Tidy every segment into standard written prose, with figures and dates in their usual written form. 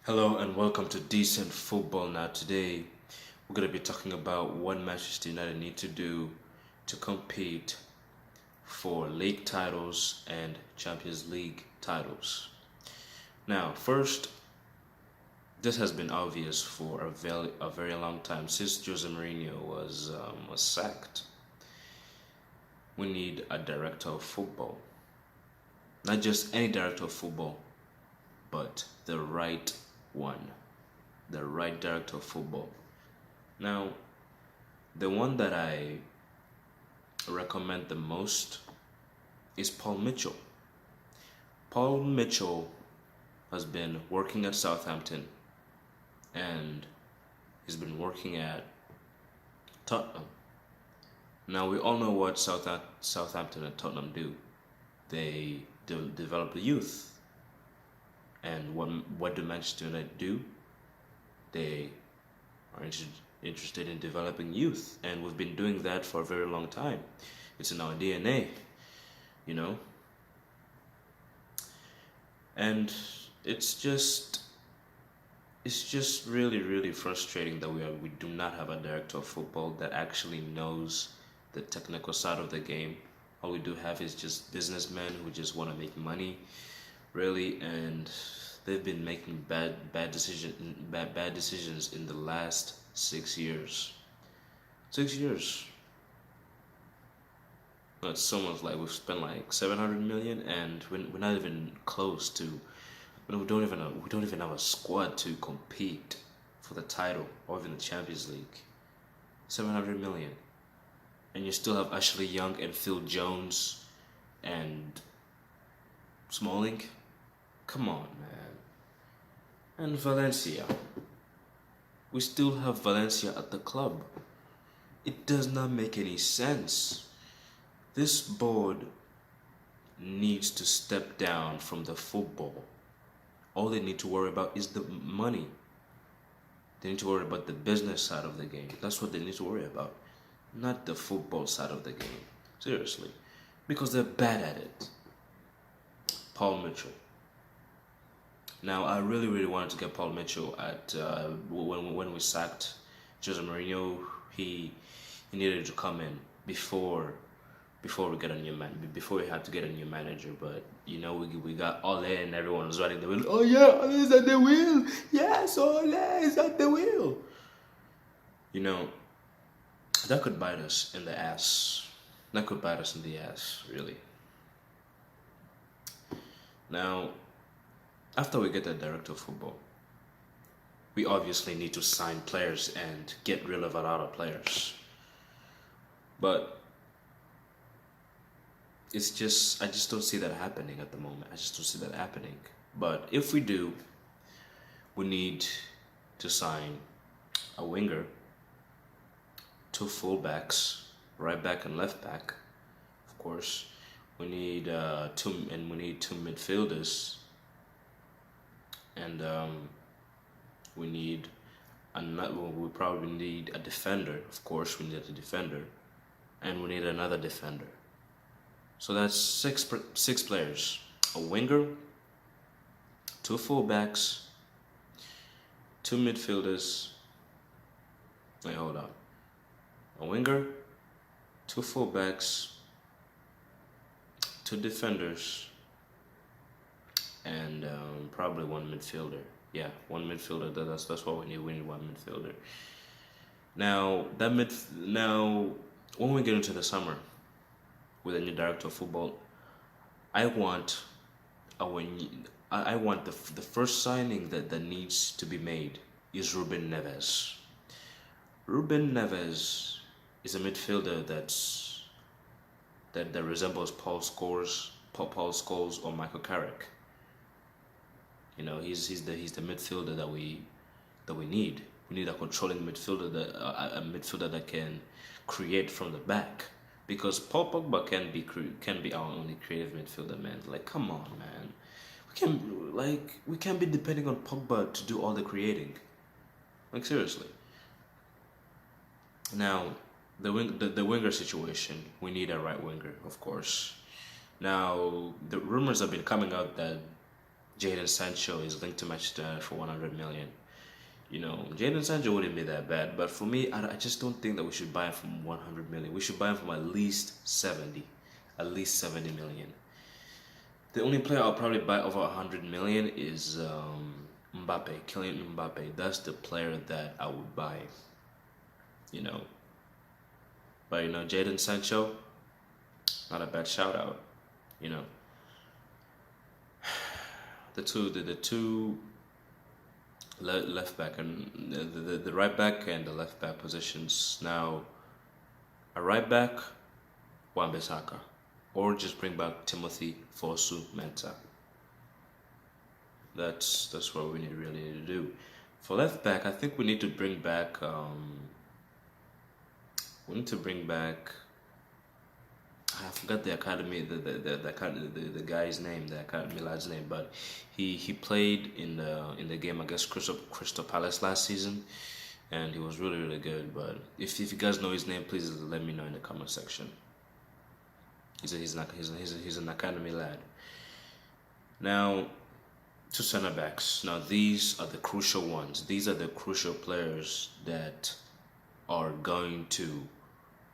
Hello and welcome to Decent Football. Now today we're going to be talking about what Manchester United need to do to compete for league titles and Champions League titles. Now, first, this has been obvious for a very long time since Jose Mourinho was sacked. We need a director of football, not just any director of football, but the right one, the right director of football. Now, the one that I recommend the most is Paul Mitchell. Paul Mitchell has been working at Southampton and he's been working at Tottenham. Now, we all know what Southampton and Tottenham do. They develop the youth. And what do Manchester United do? They are interested in developing youth, and we've been doing that for a very long time. It's in our DNA, you know. And it's just really frustrating that we do not have a director of football that actually knows the technical side of the game. All we do have is just businessmen who just want to make money, really, and they've been making bad decisions in the last 6 years. 6 years. It's so much. Like we've spent like 700 million, and we're not even close to. We don't even have a squad to compete for the title or even the Champions League. 700 million, and you still have Ashley Young and Phil Jones and Smalling. Come on, man. And Valencia. We still have Valencia at the club. It does not make any sense. This board needs to step down from the football. All they need to worry about is the money. They need to worry about the business side of the game. That's what they need to worry about, not the football side of the game. Seriously. Because they're bad at it. Paul Mitchell. Now, I really wanted to get Paul Mitchell at when we sacked Jose Mourinho. He needed to come in before we get a new man, before we had to get a new manager. But we got Ole and everyone was riding the wheel. Oh yeah, Ole's at the wheel. Yes, Ole is at the wheel. That could bite us in the ass. That could bite us in the ass, really. Now, after we get the director of football, we obviously need to sign players and get rid of a lot of players. But I just don't see that happening at the moment. I just don't see that happening. But if we do, we need to sign a winger, two fullbacks, right back and left back, of course. We need two midfielders, and we probably need a defender. Of course, we need a defender, and we need another defender. So that's six players: a winger, two fullbacks, two midfielders. Wait, hold on. A winger, two fullbacks, two defenders, and probably one midfielder. Yeah, one midfielder. That's what we need. We need one midfielder. Now when we get into the summer with a new director of football, I want the first signing that needs to be made is Ruben Neves. Ruben Neves is a midfielder that resembles Paul Scholes or Michael Carrick. He's the midfielder that we need. We need a controlling midfielder, a midfielder that can create from the back. Because Paul Pogba can be our only creative midfielder, man. Like, come on, man. We can't be depending on Pogba to do all the creating. Like, seriously. Now, the winger situation, we need a right winger, of course. Now, the rumors have been coming out that Jadon Sancho is linked to Manchester United for 100 million. You know, Jadon Sancho wouldn't be that bad, but for me, I just don't think that we should buy him from 100 million. We should buy him from at least 70 million. The only player I'll probably buy over 100 million is Mbappe, Kylian Mbappe. That's the player that I would buy. You know, but Jadon Sancho, not a bad shout out. You know, the two left back and the right back and the left back positions now. A right back, Wan-Bissaka, or just bring back Timothy Fosu Mensah. That's what we really need to do. For left back, I think we need to bring back. We need to bring back. I forgot the academy, the guy's name, the academy lad's name, but he played in the game against Crystal Palace last season, and he was really good. But if you guys know his name, please let me know in the comment section. He's an academy lad. Now, two center backs. Now these are the crucial ones. These are the crucial players that are going to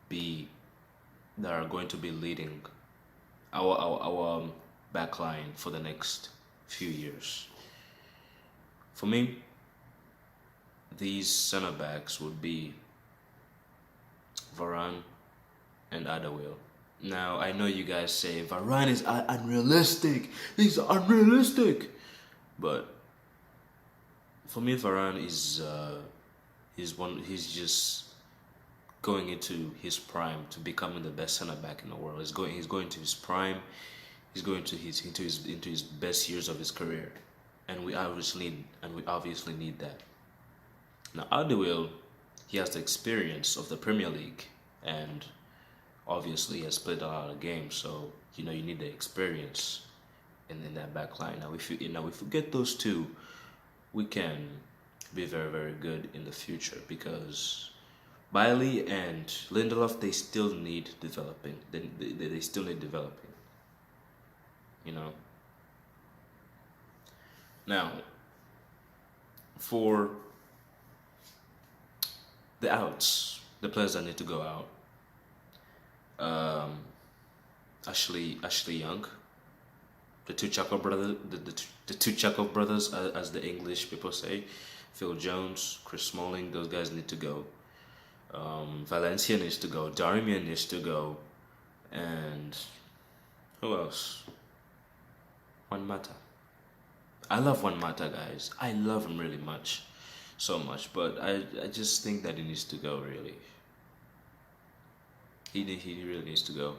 be leading our back line for the next few years. For me, these center backs would be Varane and Adewale. Now I know you guys say Varane is unrealistic. He's unrealistic, but for me, Varane is he's just going into his prime to becoming the best center back in the world. He's going to his prime. He's going to into his best years of his career, and we obviously need that. Now Adewale, he has the experience of the Premier League, and obviously he has played a lot of games. So you need the experience in that back line. Now if we get those two, we can be very good in the future, because Bailey and Lindelof, they still need developing. They still need developing. Now, for the outs, the players that need to go out, Ashley Young, the two Chakov brothers, the two Chakov brothers, as the English people say, Phil Jones, Chris Smalling, those guys need to go. Valencia needs to go. Darmian needs to go. And who else? Juan Mata. I love Juan Mata, guys. I love him really much. So much. But I just think that he needs to go, really. He really needs to go.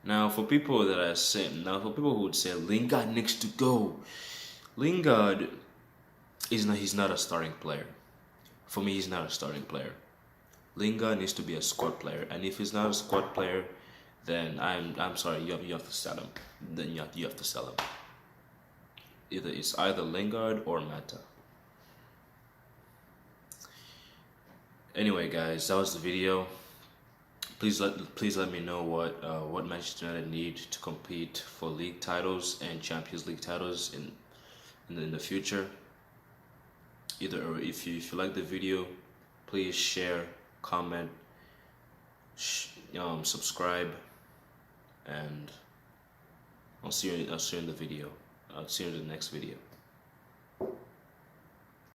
Now, for people for people who would say Lingard needs to go, Lingard he's not a starting player. For me, he's not a starting player. Lingard needs to be a squad player, and if he's not a squad player, then I'm sorry, you have to sell him. Then you have to sell him. It's either Lingard or Mata. Anyway, guys, that was the video. Please let me know what Manchester United need to compete for league titles and Champions League titles in the future. Or if you like the video, please share, comment, subscribe, and I'll see you in the video. I'll see you in the next video.